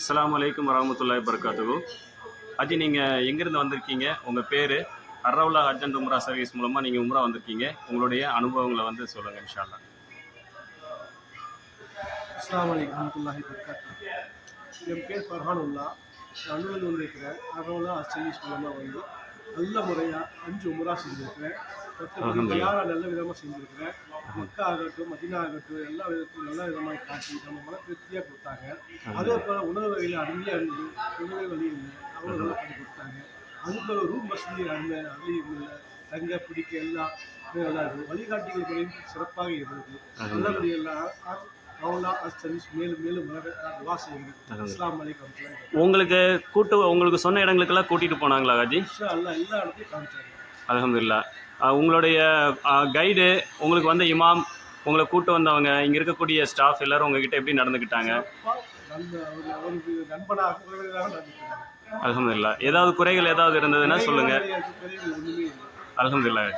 அஸ்ஸலாமு அலைக்கும் வரஹ்மத்துல்லாஹி வபரகாத்துஹு. அஜி, நீங்கள் எங்கேருந்து வந்திருக்கீங்க? உங்கள் பேர்? அர்ரவுல்லா ஹஜ் அண்ட் உம்ரா சர்வீஸ் மூலமாக நீங்கள் உம்ரா வந்திருக்கீங்க. உங்களுடைய அனுபவங்களை வந்து சொல்லுங்கள் இன்ஷா அல்லாஹ். அஸ்ஸலாமு அலைக்கும் வரஹ்மத்துல்லாஹி வபரகாத்துஹு. என் பேர் ஃபர்ஹானுல்லா. நான் அலுவலகம் வந்திருக்கிறேன். அர்ரவுல்லா ஹஜ் சர்வீஸ் மூலமாக வந்து நல்ல முறையாக 5 உம்ரா செஞ்சுருக்கிறேன். மற்றபடி நல்ல விதமாக செஞ்சுருக்கிறேன். மக்கா ஆகட்டும், மதீனா ஆகட்டும், எல்லா விதத்திலும் நல்ல விதமாக காட்டி நம்ம மன திருப்தியாக கொடுத்தாங்க. அதே போல் உணவு வகையில் அருமையாக இருந்தது. சொல்லவே வழி இல்லை, அவ்வளோ நல்லா பண்ணி கொடுத்தாங்க. அதுபோல் ரூம் வசதி அருமை, அதுலேயும் இல்லை, தங்க பிடிக்க எல்லாம் நல்லா இருக்கும். வழிகாட்டிகள் முறையும் சிறப்பாக இருந்தது. நல்லபடியெல்லாம் அவ்வளோ சர்வீஸ் மேலும் மேலும் துவா செய்யுங்க. அஸ்ஸலாமு அலைக்கும். உங்களுக்கு சொன்ன இடங்களுக்கெல்லாம் கூட்டிகிட்டு போனாங்களா ஹாஜி? இன்ஷா அல்லாஹ் எல்லா இடத்தையும் காமிச்சாங்க. அல்ஹம்துலில்லாஹ். உங்களுடைய கைடு, உங்களுக்கு வந்த இமாம், உங்களை கூட்டு வந்தவங்க, இங்கே இருக்கக்கூடிய ஸ்டாஃப் எல்லாரும் உங்ககிட்ட எப்படி நடந்துக்கிட்டாங்க? அவருக்கு நண்பனாக நடந்துக்கிறாங்க. அல்ஹம்துலில்லாஹ். ஏதாவது குறைகள் ஏதாவது இருந்ததுன்னா சொல்லுங்கள். ஒன்றுமே இல்லை. அல்ஹம்துலில்லாஹ்.